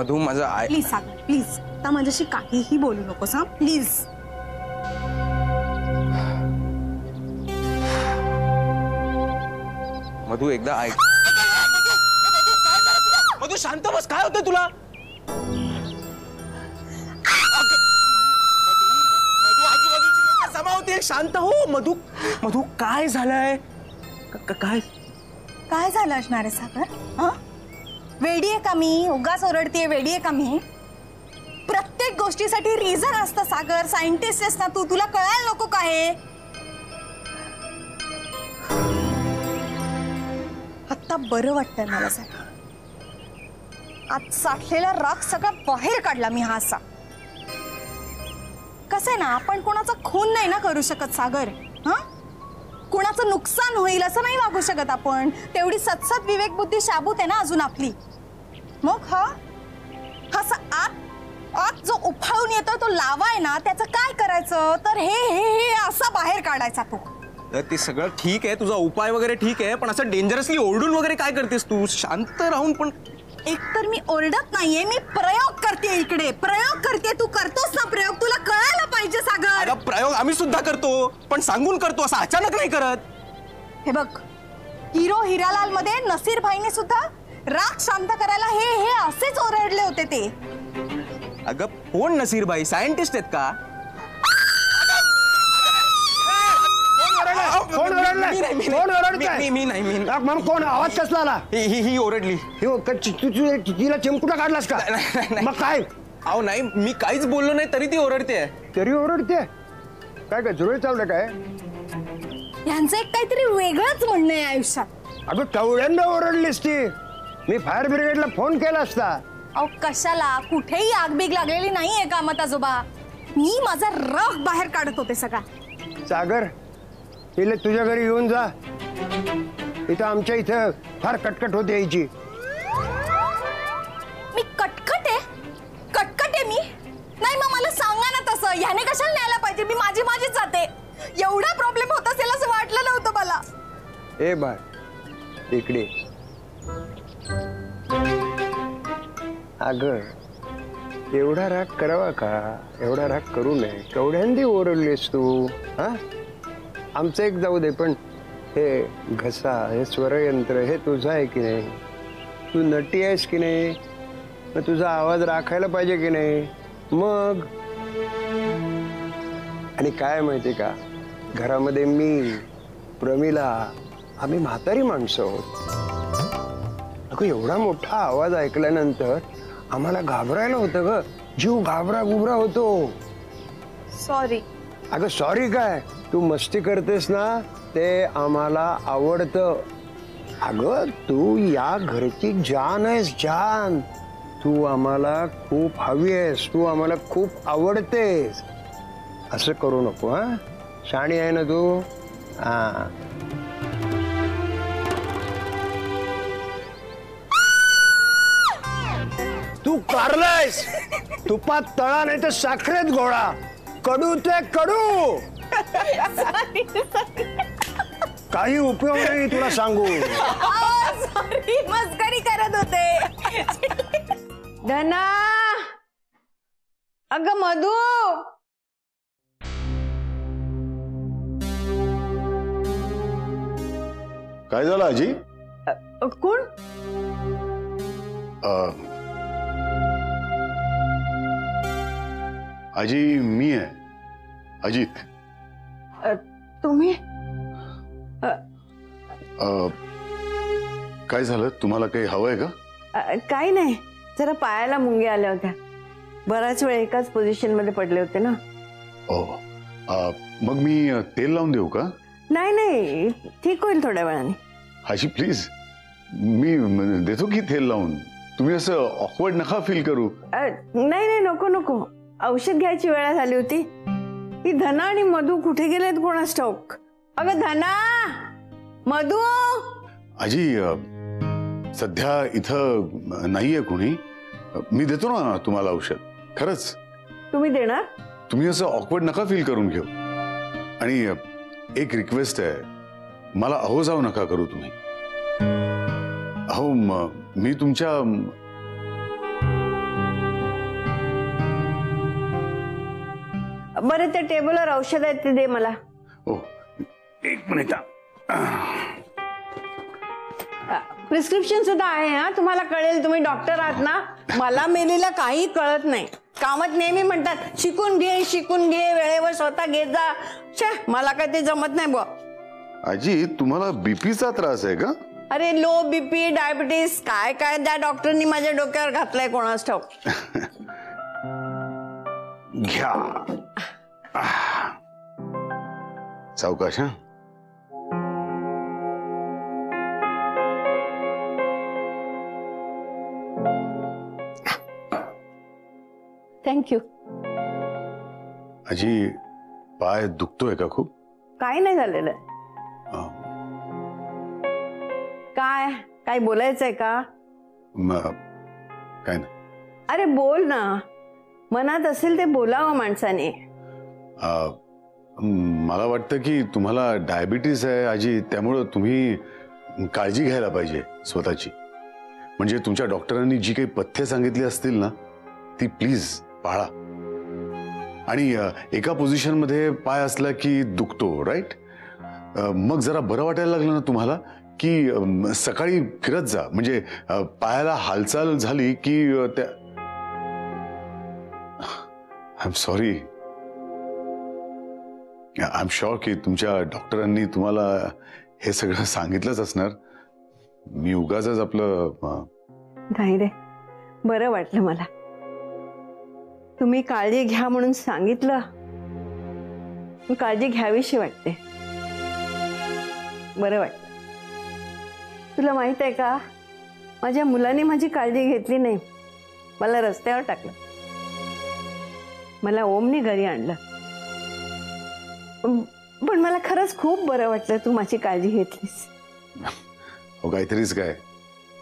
मधु माझं please Sagar please आता माझ्याशी काहीही बोलू नकोस हा प्लीज. मधु एकदा ऐक. मधु शांत बस. काय होतंय तुला? जमावते शांत हो. मधु मधु काय झालंय? काय काय झालं असणार आहे सागर? हा वेडी आहे का मी? उगाच ओरडतीये वेडी आहे का मी? प्रत्येक गोष्टीसाठी रिझन असतं सागर. सायंटिस्ट आहेस ना तू. तुला कळायला नको का हे? आता बरं वाटतंय मला सागर. आज साठलेला राग सगळा बाहेर काढला मी. हा असा कसं आहे ना आपण कोणाचा खून नाही ना करू शकत सागर. हा कुणाचं नुकसान होईल असं नाही वागू शकत आपण. तेवढी सतसत विवेक बुद्धी शाबूत आहे ना अजून आपली. मग हा आत जो उफाळून येतो तो लावा आहे ना त्याचं काय करायचं? तर हे हे हे असा बाहेर काढायचा तो. तर ते सगळं ठीक आहे तुझा उपाय वगैरे ठीक आहे पण असं डेंजरसली ओरडून वगैरे काय करतेस तू? शांत राहून पण. एकतर मी ओरडत नाहीये मी प्रयोग करते. इकडे प्रयोग करते. तू करतोस ना प्रयोग. तुला कळायला पाहिजे सागर. अगं प्रयोग आम्ही सुद्धा करतो पण सांगून करतो असं अचानक नाही करत. हे बघ हिरो हिरालाल मध्ये नसीर भाईने सुद्धा राग शांत करायला हे हे असेच ओरडले होते ते. अगं कोण नसीर भाई? सायंटिस्ट आहेत का? मी नाही. मग कोण? आवाज कसला आला? ही ओरडली. तिला चिमकुटा काढलास का? मग काय? अहो नाही मी काहीच बोललो नाही तरी ती ओरडते. तरी ओरडते? काय काय जुळे चाललं काय? यांचं एक काहीतरी वेगळंच म्हणणं आहे आयुष्यात. अगं तेवढ्यांदा ओरडलीस ती. मी फायर ब्रिगेडला फोन केला असता. अहो कशाला? कुठेही आगबीग लागलेली नाहीये का मत आजोबा. मी माझा राग बाहेर काढत होते सगळा. सागर तिला तुझ्या घरी येऊन जा. इथं आमच्या इथं फार कटकट होते यायची. मी कटकट आहे? कटकट आहे मी? नाही मग मला सांगा ना तसं. ह्याने कशाला न्यायला पाहिजे? मी माझीच जाते. एवढा प्रॉब्लेम होत असेल असं वाटलं नव्हतं मला. ए बाय इकडे. अगं एवढा राग करावा का? एवढा राग करू नये. केवढ्यांदी ओरडलीस तू? हा आमचं एक जाऊ दे पण हे घसा हे स्वरयंत्र हे तुझं आहे की नाही? तू नटी आहेस की नाही? मग तुझा आवाज राखायला पाहिजे की नाही? मग आणि काय माहिती का घरामध्ये मी प्रमिला आम्ही म्हातारी माणसं आहोत. अगं एवढा मोठा आवाज ऐकल्यानंतर आम्हाला घाबरायला होतं ग. जीव घाबरा गुबरा होतो. सॉरी. अगं सॉरी काय? तू मस्ती करतेस ना ते आम्हाला आवडतं. अगं तू या घरची जान आहेस जान. तू आम्हाला खूप हवी आहेस. तू आम्हाला खूप आवडतेस. असं करू नको. हा शाणी आहे ना तू. हा तू कारलायस. तुपात तळा नाही तर साखरेत घोळा. कडू ते कडू. काही उपयोग नाही तुला सांगू. सॉरी मस्करी करत होते. धना अगं मधु. काय झालं आजी? कोण? आजी मी आहे अजित. तुम्ही? काय झालं? तुम्हाला काही हवंय का? काही नाही. जरा पायाला मुंग्या आल्या होत्या. बराच वेळ एकाच पोझिशन मध्ये पडले होते ना. मग मी तेल लावून देऊ का? नाही नाही ठीक होईल थोड्या वेळाने. आजी प्लीज मी देतो की तेल लावून. तुम्ही असं ऑकवर्ड नका फील करू. नाही नाही नको नको. औषध घ्यायची वेळ झाली होती. ही धना आणि मधू कुठे गेलेत कोणास ठाऊक. अगं धना मधू. आजी सध्या इथं नाहीये कोणी. मी देतो ना तुम्हाला औषध. खरंच. तुम्ही देणार? तुम्ही असं ऑकवर्ड नका फील करून घेऊ. आणि एक रिक्वेस्ट आहे. मला अहो जाऊ नका करू तुम्ही. अहो मी तुमच्या बरं त्या टेबलवर औषध आहेत ते दे मला. ओ, एक मिनिट. प्रिस्क्रिप्शन सुद्धा आहे हा, तुम्हाला कळेल, तुम्ही डॉक्टर आहात ना. मला मेलीला काही कळत नाही. कामात नेहमी म्हणतात शिकून घे वेळेवर स्वतः घेत जा. छे, मला काय ते जमत नाही बुवा. आजी तुम्हाला बीपीचा त्रास आहे का? अरे लो बीपी डायबिटीस काय काय त्या डॉक्टरनी माझ्या डोक्यावर घातलंय कोणास ठाऊक. घ्या. सावकाश. हा थँक्यू. आजी पाय दुखतोय का खूप? काय नाही झालेलं. काय काय बोलायचंय का? काय नाही. अरे बोल ना, मनात असेल ते बोलावं माणसाने. मला वाटतं की तुम्हाला डायबिटीस आहे आजी, त्यामुळं तुम्ही काळजी घ्यायला पाहिजे स्वतःची. म्हणजे तुमच्या डॉक्टरांनी जी काही पथ्य सांगितली असतील ना ती प्लीज पाळा. आणि एका पोझिशन मध्ये पाय असला की दुखतो, राईट? मग जरा बरं वाटायला लागलं ना तुम्हाला की सकाळी फिरत जा. म्हणजे पायाला हालचाल झाली की त्या I am sorry. I am sure की तुमच्या डॉक्टरांनी तुम्हाला हे सगळं सांगितलंच असणार. मी उगाच आपलं नाही रे, बरं वाटलं मला. तुम्ही काळजी घ्या म्हणून सांगितलं, काळजी घ्यावीशी वाटते. बरं वाटलं. तुला माहित आहे का, माझ्या मुलाने माझी काळजी घेतली नाही. मला रस्त्यावर टाकलं. मला ओमने घरी आणलं. पण मला खरंच खूप बरं वाटलं तू माझी काळजी घेतलीस. हो, काहीतरीच काय.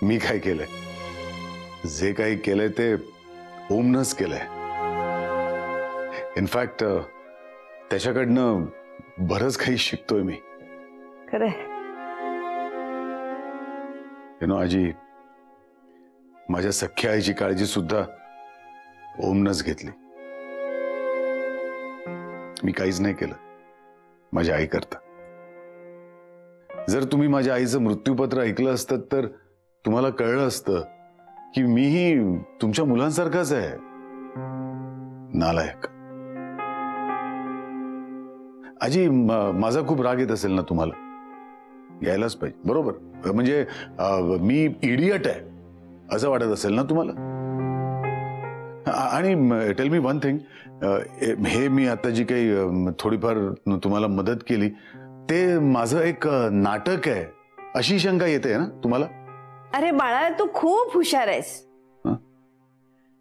मी काय केलंय? जे काही केलंय ते ओमनंच केलंय. इनफॅक्ट त्याच्याकडनं बरंच काही शिकतोय मी. खरंय. आजी, माझ्या सख्या आईची काळजी सुद्धा ओमनंच घेतली. मी काहीच नाही केलं माझ्या आई करता. जर तुम्ही माझ्या आईचं मृत्यूपत्र ऐकलं असतं तर तुम्हाला कळलं असतं की मीही तुमच्या मुलांसारखाच आहे. नालायक. आजी, माझा खूप राग येत असेल ना तुम्हाला, यायलाच पाहिजे, बरोबर? म्हणजे मी इडियट आहे असं वाटत असेल ना तुम्हाला. आणि टेल मी वन थिंग, हे मी आता जी काही थोडीफार तुम्हाला मदत केली ते माझं एक नाटक आहे अशी शंका येते ना तुम्हाला? अरे बाळा, तू खूप हुशार आहेस.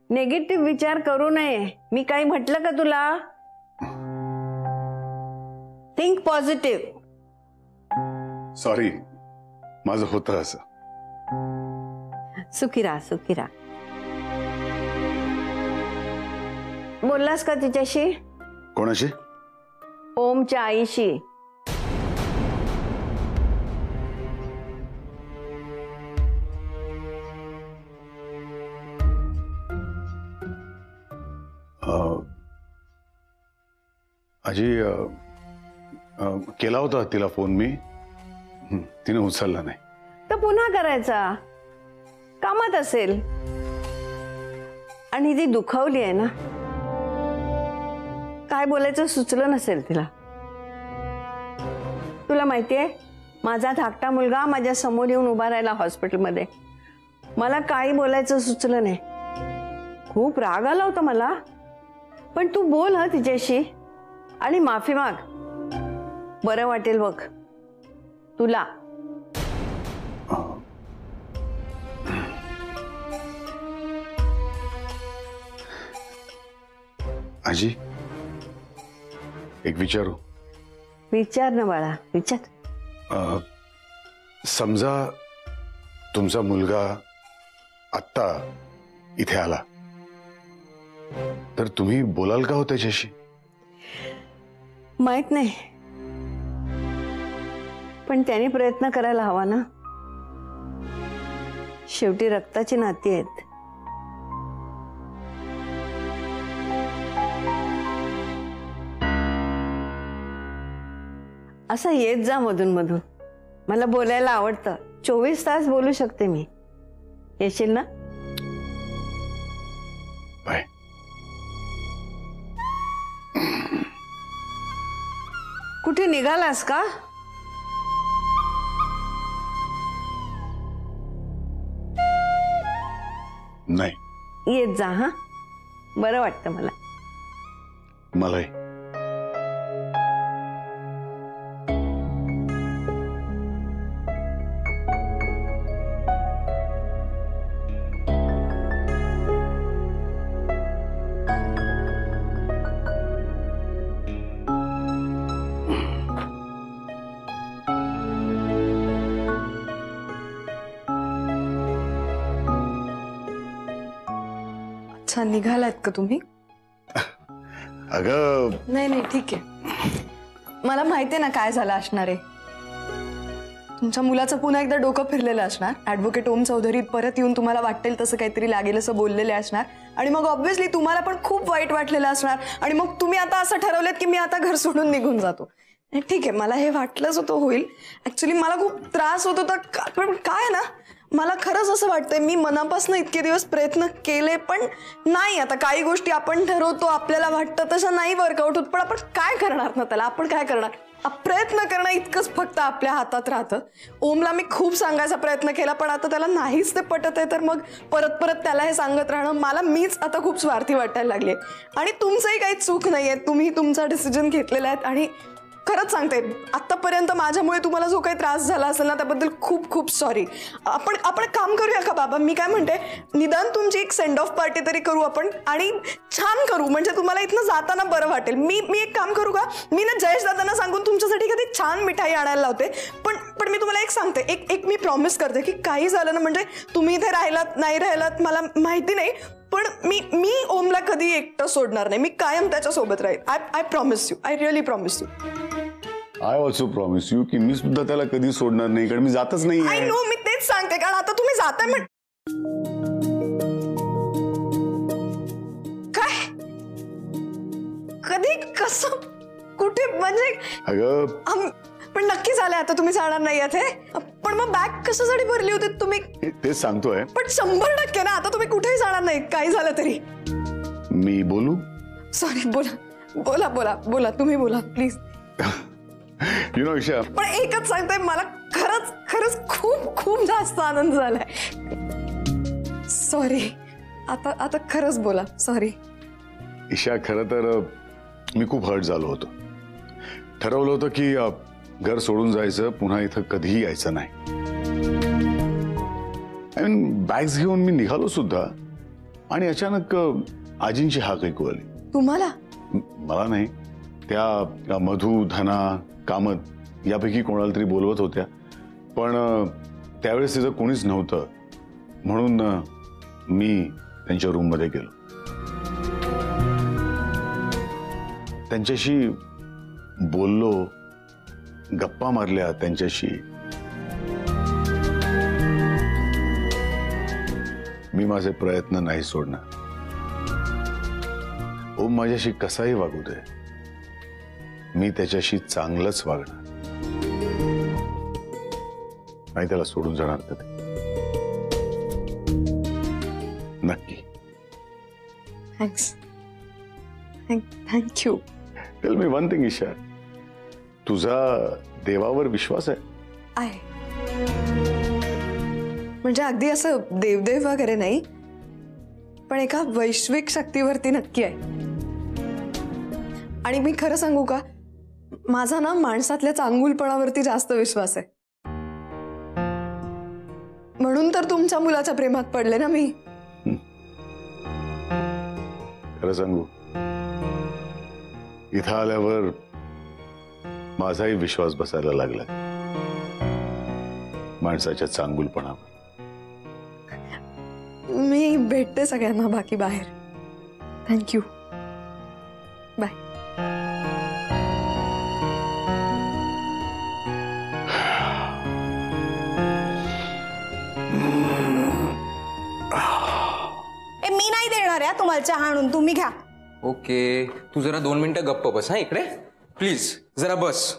नेगेटिव्ह विचार करू नये. मी काही म्हटलं का तुला? Think positive. सॉरी, माझं होतं असं. सुखी राहा, सुखी राहा. बोललास का तिच्याशी? कोणाशी? ओमच्या आईशी. आजी, केला होता तिला फोन मी, तिने उचलला नाही. तर पुन्हा करायचा. कामात असेल. आणि ती दुखावली आहे ना, काय बोलायचं सुचलं नसेल तिला. तुला माहितीये, माझा धाकटा मुलगा माझ्या समोर येऊन उभा राहिला हॉस्पिटलमध्ये. मला काही बोलायचं सुचलं नाही. खूप राग आला होता मला. पण तू बोल हा तिच्याशी आणि माफी माग. बरं वाटेल बघ तुला. आजी, एक विचारू? विचार ना बाळा, विचार. समजा तुमचा मुलगा आत्ता इथे आला तर तुम्ही बोलाल का हो त्याच्याशी? माहित नाही, पण त्याने प्रयत्न करायला हवा ना. शेवटी रक्ताची नाती आहेत. असं येत जा मधून मधून. मला बोलायला आवडतं. 24 तास बोलू शकते मी. येशील ना? बाय. कुठे निघालास का? नाही. येत जा हा. बरं वाटतं मला. मलाही. अच्छा, निघालात का तुम्ही? अगं नाही नाही, ठीक आहे. मला माहिती आहे ना काय झालं असणार आहे. तुमच्या मुलाचं पुन्हा एकदा डोकं फिरलेलं असणार. ॲडव्होकेट ओम चौधरी परत येऊन तुम्हाला वाटेल तसं काहीतरी लागेल असं बोललेले असणार आणि मग ऑब्व्हियसली तुम्हाला पण खूप वाईट वाटलेलं असणार आणि मग तुम्ही आता असं ठरवलेत की मी आता घर सोडून निघून जातो. ठीक आहे, मला हे वाटलंच होतं होईल. ॲक्च्युली मला खूप त्रास होत होता, पण काय ना, मला खरंच असं वाटतंय मी मनापासून इतके दिवस प्रयत्न केले पण नाही. आता काही गोष्टी आपण ठरवतो, आपल्याला वाटतं तसं नाही वर्कआउट होत, पण आपण काय करणार ना त्याला. आपण काय करणार? प्रयत्न करणं इतकंच फक्त आपल्या हातात राहतं. ओमला मी खूप सांगायचा प्रयत्न केला पण आता त्याला नाहीच ते पटत आहे, तर मग परत परत त्याला हे सांगत राहणं मला मीच आता खूप स्वार्थी वाटायला लागले. आणि तुमचंही काही चूक नाही आहे. तुम्ही तुमचा डिसिजन घेतलेला आहे आणि खरंच सांगते, आतापर्यंत माझ्यामुळे तुम्हाला जो काही त्रास झाला असेल ना त्याबद्दल खूप खूप सॉरी. आपण काम करूया का बाबा? मी काय म्हणते, निदान तुमची एक सेंड ऑफ पार्टी तरी करू आपण आणि छान करू, म्हणजे तुम्हाला इथनं जाताना बरं वाटेल. मी एक काम करू का, मी ना जयेश दादांना सांगून तुमच्यासाठी कधी छान मिठाई आणायला लावते. पण मी तुम्हाला एक सांगते, एक मी प्रॉमिस करते की काही झालं ना, म्हणजे तुम्ही इथे राहिलात नाही राहिलात मला माहिती नाही, पण मी ओमला कधी एकटं सोडणार नाही. मी कायम त्याच्या सोबत राहील. I promise you. I really promise you. I also promise you की मी सुद्धा त्याला कधी सोडणार नाही, कारण मी जातच नाही. आय नो, मी तेच सांगते, कारण आता तुम्ही जाताय म्हण. काय? कधी? कसं? कुठे? म्हणजे अगं पण नक्की झालंय आता तुम्ही जाणार नाही हे. पण मग बॅग कशासाठी भरली होती तुम्ही? तेच सांगतोय. पण 100% ना, आता तुम्ही कुठेही जाणार नाही काही झालं तरी. मी बोलू? सॉरी, बोला बोला बोला बोला, तुम्ही बोला प्लीज. यु नो ईशा, पण एकच सांगते, मला खरंच खरंच खूप खूप जास्त आनंद झालाय. सॉरी, आता खरंच बोला. सॉरी ईशा, खरं तर मी खूप हर्ट झालो होतो. ठरवलं होतं की घर सोडून जायचं, पुन्हा इथं कधीही यायचं नाही. आय मीन बॅग्स घेऊन मी निघालो सुद्धा आणि अचानक आजींची हाक ऐकू आली. तुम्हाला? मला नाही, त्या मधू, धना, कामत यापैकी कोणाला तरी बोलवत होत्या, पण त्यावेळेस तिथं कोणीच नव्हतं म्हणून मी त्यांच्या रूममध्ये गेलो. त्यांच्याशी बोललो, गप्पा मारल्या त्यांच्याशी. मी माझे प्रयत्न नाही सोडणार. ओम माझ्याशी कसाही वागू दे, मी त्याच्याशी चांगलंच वागणार. नाही त्याला सोडून जाणार कधी, नक्की. Thanks. Thank you. Tell me one thing Isha, तुझा देवावर विश्वास आहे? आहे. म्हणजे अगदी असं देवदेव वगैरे नाही, पण एका वैश्विक शक्तीवरती नक्की आहे. आणि मी खरं सांगू का, माझा ना माणसातल्या चांगुलपणावरती जास्त विश्वास आहे. म्हणून तर तुमच्या मुलाच्या प्रेमात पडले ना मी. खरं सांगू, इथं आल्यावर माझाही विश्वास बसायला लागला माणसाच्या चांगुलपणावर. मी भेटते सगळ्यांना बाकी बाहेर. थँक्यू. बाय. मी नाही देणार आहे तुम्हाला चहा आणून, तुम्ही घ्या. ओके, तू जरा 2 मिनिटं गप्प बस. हा, इकडे प्लीज जरा बस.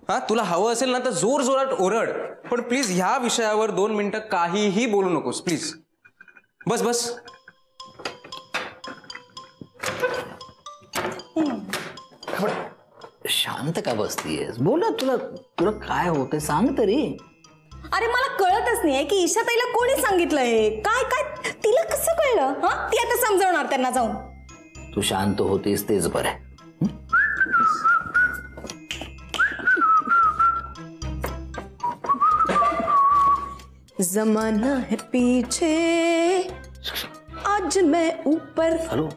हा तुला हवं असेल ना तर जोर जोरात ओरड, पण प्लीज ह्या विषयावर 2 मिनिटं काहीही बोलू नकोस प्लीज. बस बस. शांत का बसतीयस? बोल ना, तुला तुला काय होतंय सांग तरी. अरे मला कळतच नाहीये की ईशाताईला कोणी सांगितलंय, काय काय तिला कसं कळलं? हा ती आता समजवणार त्यांना जाऊन. तू शांत होतीस तेच बरं आहे. जमाना है पीछे, आज मैं ऊपर. हॅलो,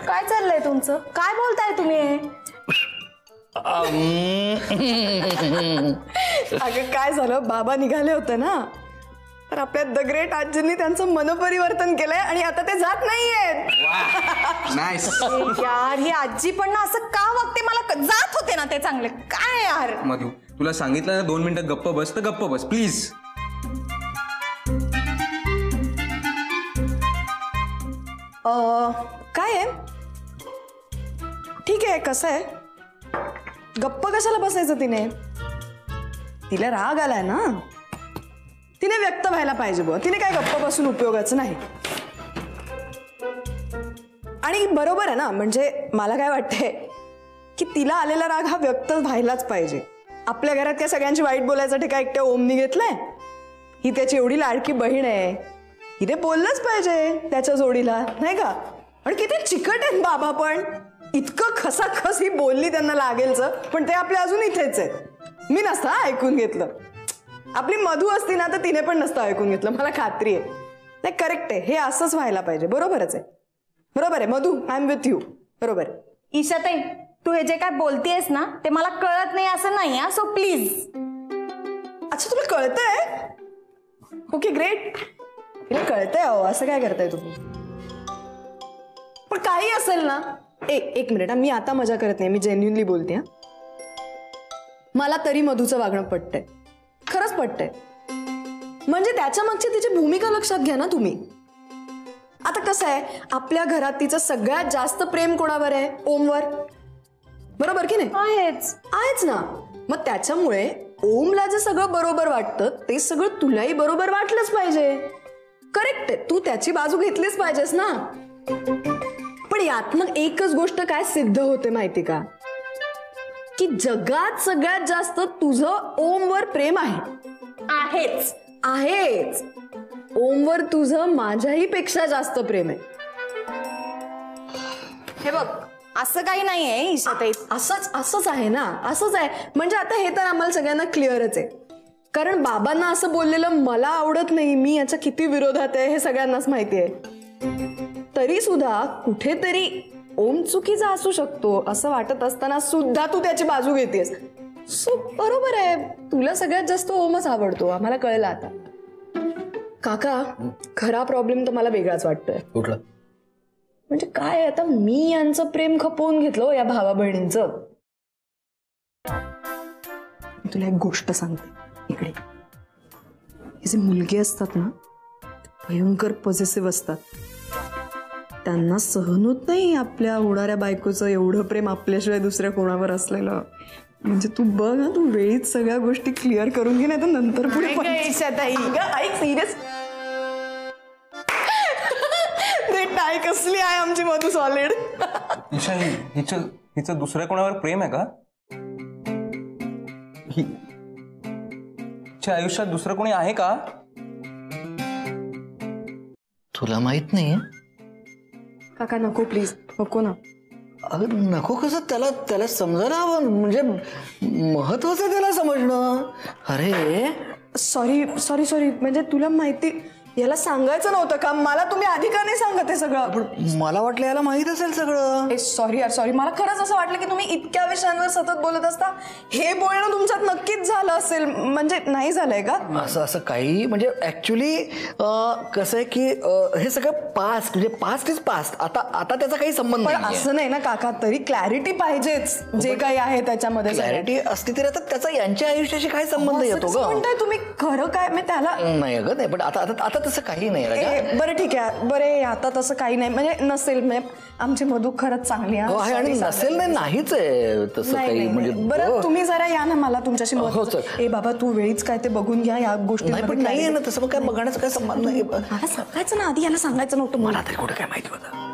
काय चाललंय तुमचं? काय बोलताय तुम्ही? अगं काय झालं, बाबा निघाले होते ना, तर आपल्या द ग्रेट आजींनी त्यांचं मनपरिवर्तन केलंय आणि आता ते जात नाहीयेत. नाईस. यार ही आजी पण ना असं का वागते, मला जात होते ना ते चांगले. काय यार मधू, तुला सांगितलं ना 2 मिनिटं गप्प बस, तर गप्प बस प्लीज. काय आहे, ठीक आहे. कसं आहे, गप्प कशाला बसायचं तिने? तिला राग आलाय ना, तिने व्यक्त व्हायला पाहिजे बुवा. तिने काय गप्प बसून उपयोगाचं नाही. आणि बरोबर आहे ना, म्हणजे मला काय वाटतंय की तिला आलेला राग हा व्यक्त व्हायलाच पाहिजे. आपल्या घरात काय सगळ्यांची वाईट बोलायसाठी काय एकट्या ओमनी घेतलंय? ही त्याची एवढी लाडकी बहीण आहे, हिने बोललंच पाहिजे त्याच्या जोडीला, नाही का? आणि किती चिकट आहेत बाबा, पण इतकं खसाखस ही बोलली त्यांना लागेलच, पण ते आपले अजून इथेच आहेत. मी नसतं ऐकून घेतलं. आपली मधू असती ना तर तिने पण नसतं ऐकून घेतलं, मला खात्री आहे. नाही, करेक्ट आहे, हे असंच व्हायला पाहिजे. बरोबरच आहे, बरोबर आहे Madhu, I am with you. बरोबर आहे. ईशाताई, तू हे जे काय बोलतेयस ना ते मला कळत नाही असं नाही, सो प्लीज. अच्छा, तुला कळतंय? Okay, great. तिला कळतंय. अहो, असं काय करताय तुम्ही? पण काही असेल ना, एक मिनिट, मी आता मजा करत नाही, मी जेन्युइनली बोलते. मला तरी मधूचं वागणं पटतंय, खरंच पटतंय. म्हणजे त्याच्या मागची तिची भूमिका लक्षात घ्या ना तुम्ही. आता कसं आहे, आपल्या घरात तिचं सगळ्यात जास्त प्रेम कोणावर आहे? ओमवर. बरोबर की नाही? आहेच ना. मग त्याच्यामुळे ओमला जे सगळं बरोबर वाटतं ते सगळं तुलाही बरोबर वाटलंच पाहिजे. करेक्ट आहे, तू त्याची बाजू घेतलीच पाहिजेस ना. पण यातनं एकच गोष्ट काय सिद्ध होते माहिती का, की जगात सगळ्यात जास्त तुझं ओमवर प्रेम आहेच. ओमवर तुझं माझ्याही पेक्षा जास्त प्रेम आहे. हे बघ, असं काही नाहीये ईशाताई. असंच आहे ना, असंच आहे. म्हणजे आता हे तर आम्हाला सगळ्यांना क्लिअरच आहे. कारण बाबांना असं बोललेलं मला आवडत नाही, मी याच्या किती विरोधात आहे हे सगळ्यांनाच माहिती आहे. तरी सुद्धा कुठेतरी ओम चुकीचा असू शकतो असं वाटत असताना सुद्धा तू त्याची बाजू घेतेस. सो बरोबर आहे, तुला सगळ्यात जास्त ओमच आवडतो, आम्हाला कळलं आता. काका, खरा प्रॉब्लेम तर मला वेगळाच वाटतोय. कुठला? म्हणजे काय, आता मी यांचं प्रेम खपवून घेतलं या भावा बहिणींचं. तुला एक गोष्ट सांगते, इकडे हे जे मुलगे असतात ना, भयंकर पॉझिटिव्ह असतात. त्यांना सहन होत नाही आपल्या होणाऱ्या बायकोचं एवढं प्रेम आपल्याशिवाय दुसऱ्या कोणावर असलेलं. म्हणजे तू बघ ना, तू वेळीच सगळ्या गोष्टी क्लिअर करून घे, नाही तर नंतर पुढे ऐक सिरियस. टाय कसली आहे आमची मधू, सॉलिड. ईशा, हिचं दुसऱ्या कोणावर प्रेम आहे का? हिच्या आयुष्यात दुसरं कोणी आहे का? तुला माहित नाही? काका नको, प्लीज नको ना. अगं नको कसं, त्याला समजायला हवं, म्हणजे महत्वाचं त्याला समजणं. अरे सॉरी, म्हणजे तुला माहिती, याला सांगायचं नव्हतं का? मला तुम्ही आधी का नाही सांगत हे सगळं? पण मला वाटलं याला माहित असेल सगळं. सॉरी यार, सॉरी. मला खरंच असं वाटलं की तुम्ही इतक्या विषयांवर सतत बोलत असता. हे बोलणं तुमच्यात नक्कीच झालं असेल. म्हणजे नाही झालंय का? असं काही म्हणजे ऍक्च्युली कसं आहे की हे सगळं पास्ट, म्हणजे पास्ट इज पास्ट. आता त्याचा काही संबंध पण नाही. असं नाही ना काका, तरी क्लॅरिटी पाहिजेच जे काही आहे त्याच्यामध्ये. क्लॅरिटी असती तरी आता त्याचा यांच्या आयुष्याशी काय संबंध येतो ग? म्हणताय तुम्ही खरं काय? मी त्याला नाही अगं नाही, पण आता तसं काही नाही राजा. बरं ठीक आहे, बरे आता तसं काही नाही. म्हणजे नसेल, म्हणजे आमची मधू खरंच चांगली हो आहे आणि नसेल नाही, नाहीच आहे तसं काही. म्हणजे बरं तुम्ही जरा या ना, मला तुमच्याशी हो, चल. ए बाबा तू वेळीच काय ते बघून घ्या या गोष्टी. नाही पण नाही आहे ना तसं, मग काय बघण्याचा काय संबंध नाही. मला सांगायचं ना आधी, याला सांगायचं नव्हतं मला तरी कुठं काय माहिती होतं.